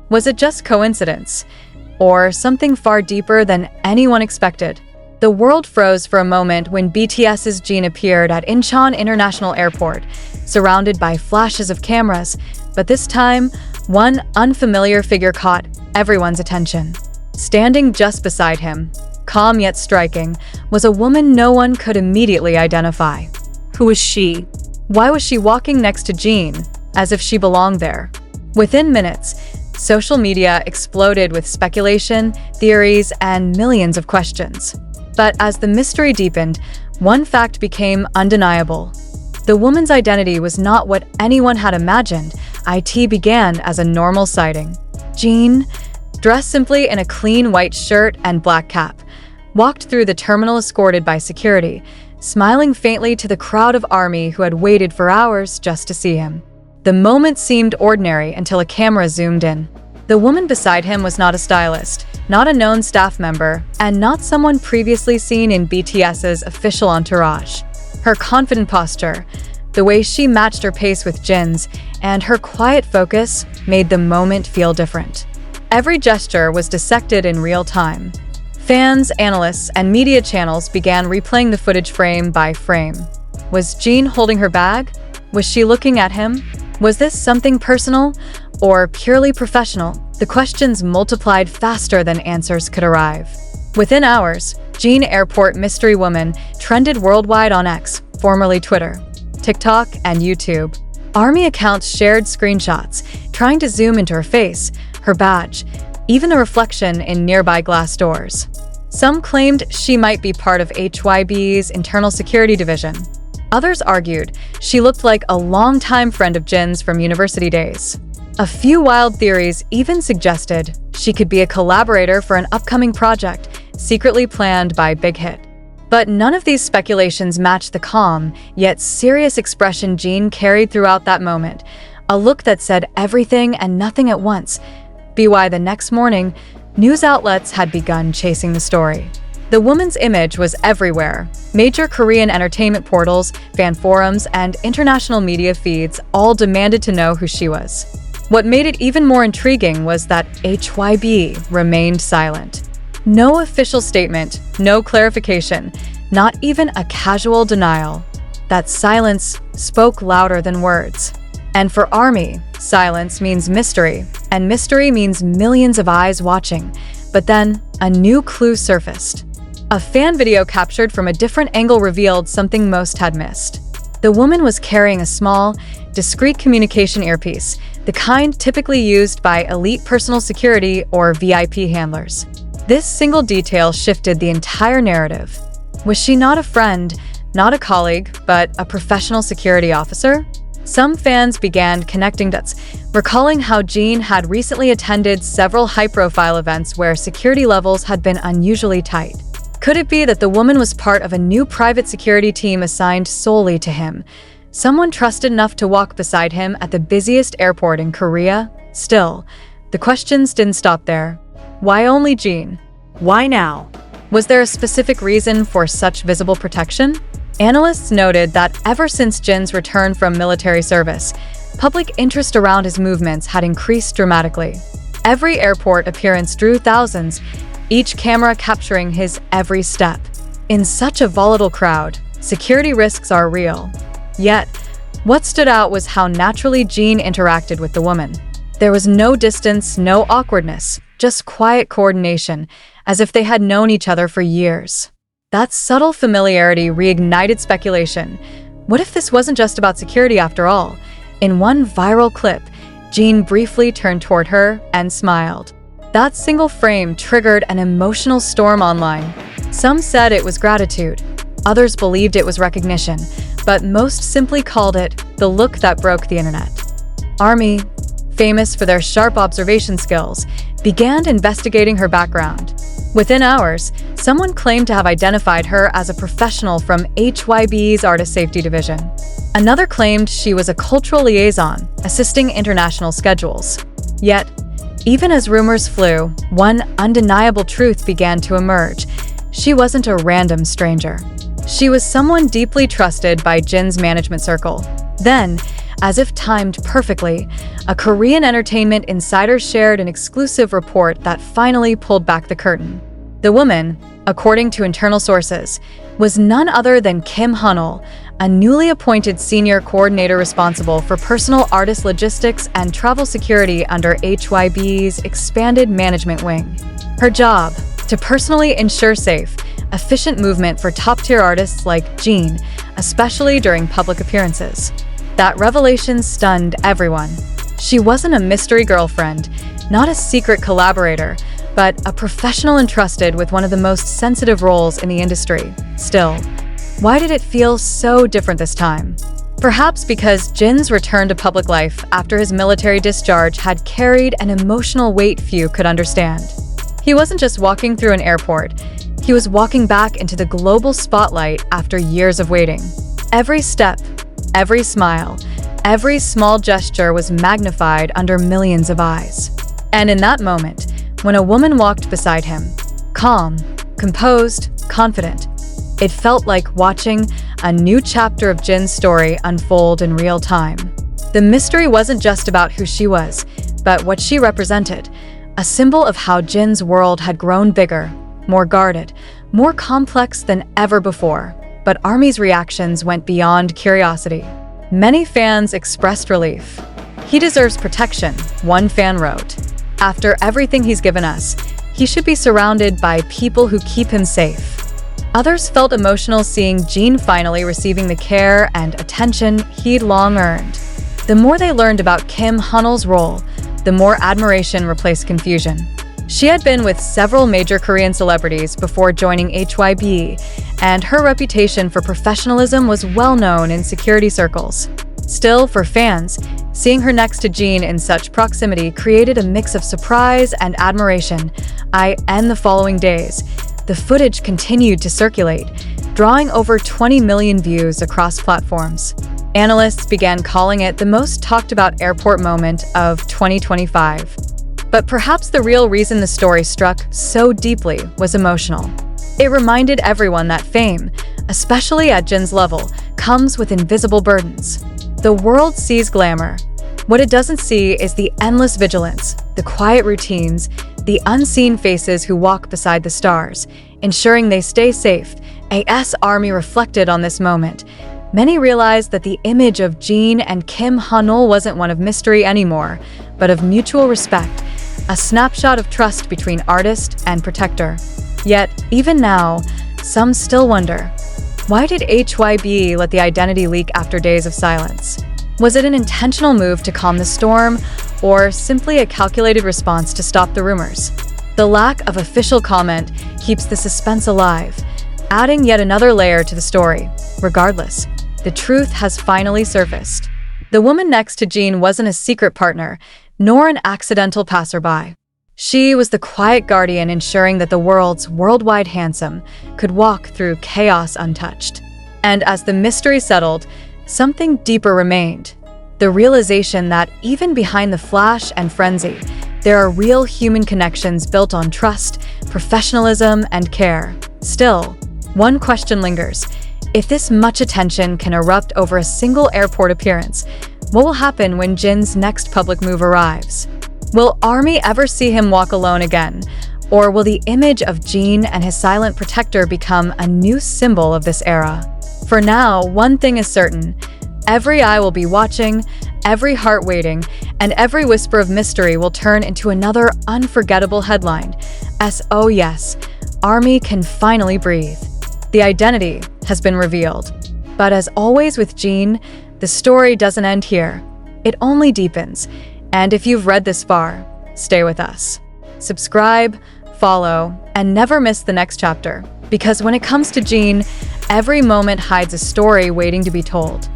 Was it just coincidence? Or something far deeper than anyone expected? The world froze for a moment when BTS's Jin appeared at Incheon International Airport, surrounded by flashes of cameras, but this time, one unfamiliar figure caught everyone's attention. Standing just beside him, calm yet striking, was a woman no one could immediately identify. Who was she? Why was she walking next to Jin, as if she belonged there? Within minutes, social media exploded with speculation, theories, and millions of questions. But as the mystery deepened, one fact became undeniable. The woman's identity was not what anyone had imagined. It began as a normal sighting. Jin, dressed simply in a clean white shirt and black cap, walked through the terminal escorted by security, smiling faintly to the crowd of ARMY who had waited for hours just to see him. The moment seemed ordinary until a camera zoomed in. The woman beside him was not a stylist, not a known staff member, and not someone previously seen in BTS's official entourage. Her confident posture, the way she matched her pace with Jin's, and her quiet focus made the moment feel different. Every gesture was dissected in real time. Fans, analysts, and media channels began replaying the footage frame by frame. Was Jin holding her bag? Was she looking at him? Was this something personal or purely professional? The questions multiplied faster than answers could arrive. Within hours, Jin Airport Mystery Woman trended worldwide on X, formerly Twitter, TikTok, and YouTube. ARMY accounts shared screenshots, trying to zoom into her face, her badge, even a reflection in nearby glass doors. Some claimed she might be part of HYB's internal security division. Others argued she looked like a longtime friend of Jin's from university days. A few wild theories even suggested she could be a collaborator for an upcoming project secretly planned by Big Hit. But none of these speculations matched the calm, yet serious expression Jin carried throughout that moment, a look that said everything and nothing at once. By the next morning, news outlets had begun chasing the story. The woman's image was everywhere. Major Korean entertainment portals, fan forums, and international media feeds all demanded to know who she was. What made it even more intriguing was that HYB remained silent. No official statement, no clarification, not even a casual denial. That silence spoke louder than words. And for ARMY, silence means mystery, and mystery means millions of eyes watching. But then, a new clue surfaced. A fan video captured from a different angle revealed something most had missed. The woman was carrying a small, discreet communication earpiece, the kind typically used by elite personal security or VIP handlers. This single detail shifted the entire narrative. Was she not a friend, not a colleague, but a professional security officer? Some fans began connecting dots, recalling how Jin had recently attended several high-profile events where security levels had been unusually tight. Could it be that the woman was part of a new private security team assigned solely to him? Someone trusted enough to walk beside him at the busiest airport in Korea? Still, the questions didn't stop there. Why only Jin? Why now? Was there a specific reason for such visible protection? Analysts noted that ever since Jin's return from military service, public interest around his movements had increased dramatically. Every airport appearance drew thousands, each camera capturing his every step. In such a volatile crowd, security risks are real. Yet, what stood out was how naturally Jin interacted with the woman. There was no distance, no awkwardness, just quiet coordination, as if they had known each other for years. That subtle familiarity reignited speculation. What if this wasn't just about security after all? In one viral clip, Jin briefly turned toward her and smiled. That single frame triggered an emotional storm online. Some said it was gratitude. Others believed it was recognition, but most simply called it the look that broke the internet. ARMY, famous for their sharp observation skills, began investigating her background. Within hours, someone claimed to have identified her as a professional from HYB's Artist Safety Division. Another claimed she was a cultural liaison, assisting international schedules. Yet, even as rumors flew, one undeniable truth began to emerge. She wasn't a random stranger. She was someone deeply trusted by Jin's management circle. Then, as if timed perfectly, a Korean entertainment insider shared an exclusive report that finally pulled back the curtain. The woman, according to internal sources, was none other than Kim Hunol, a newly appointed senior coordinator responsible for personal artist logistics and travel security under HYB's expanded management wing. Her job: to personally ensure safe, efficient movement for top-tier artists like Jin, especially during public appearances. That revelation stunned everyone. She wasn't a mystery girlfriend, not a secret collaborator, but a professional entrusted with one of the most sensitive roles in the industry. Still, why did it feel so different this time? Perhaps because Jin's return to public life after his military discharge had carried an emotional weight few could understand. He wasn't just walking through an airport, he was walking back into the global spotlight after years of waiting. Every step, every smile, every small gesture was magnified under millions of eyes. And in that moment, when a woman walked beside him, calm, composed, confident, it felt like watching a new chapter of Jin's story unfold in real time. The mystery wasn't just about who she was, but what she represented, a symbol of how Jin's world had grown bigger, more guarded, more complex than ever before. But ARMY's reactions went beyond curiosity. Many fans expressed relief. "He deserves protection," one fan wrote. "After everything he's given us, he should be surrounded by people who keep him safe." Others felt emotional seeing Jin finally receiving the care and attention he'd long earned. The more they learned about Kim Hunol's role, the more admiration replaced confusion. She had been with several major Korean celebrities before joining HYB, and her reputation for professionalism was well known in security circles. Still, for fans, seeing her next to Jin in such proximity created a mix of surprise and admiration. In the following days, the footage continued to circulate, drawing over 20 million views across platforms. Analysts began calling it the most talked about airport moment of 2025. But perhaps the real reason the story struck so deeply was emotional. It reminded everyone that fame, especially at Jin's level, comes with invisible burdens. The world sees glamour. What it doesn't see is the endless vigilance, the quiet routines, the unseen faces who walk beside the stars, ensuring they stay safe. AS ARMY reflected on this moment. Many realized that the image of Jin and Kim Hunol wasn't one of mystery anymore, but of mutual respect, a snapshot of trust between artist and protector. Yet, even now, some still wonder, why did HYB let the identity leak after days of silence? Was it an intentional move to calm the storm, or simply a calculated response to stop the rumors? The lack of official comment keeps the suspense alive, adding yet another layer to the story. Regardless, the truth has finally surfaced. The woman next to Jin wasn't a secret partner, nor an accidental passerby. She was the quiet guardian ensuring that the world's worldwide handsome could walk through chaos untouched. And as the mystery settled, something deeper remained. The realization that even behind the flash and frenzy, there are real human connections built on trust, professionalism, and care. Still, one question lingers. If this much attention can erupt over a single airport appearance, what will happen when Jin's next public move arrives? Will ARMY ever see him walk alone again? Or will the image of Jin and his silent protector become a new symbol of this era? For now, one thing is certain. Every eye will be watching, every heart waiting, and every whisper of mystery will turn into another unforgettable headline. Oh yes, ARMY can finally breathe. The identity has been revealed. But as always with Jin, the story doesn't end here. It only deepens. And if you've read this far, stay with us. Subscribe, follow, and never miss the next chapter. Because when it comes to Jin, every moment hides a story waiting to be told.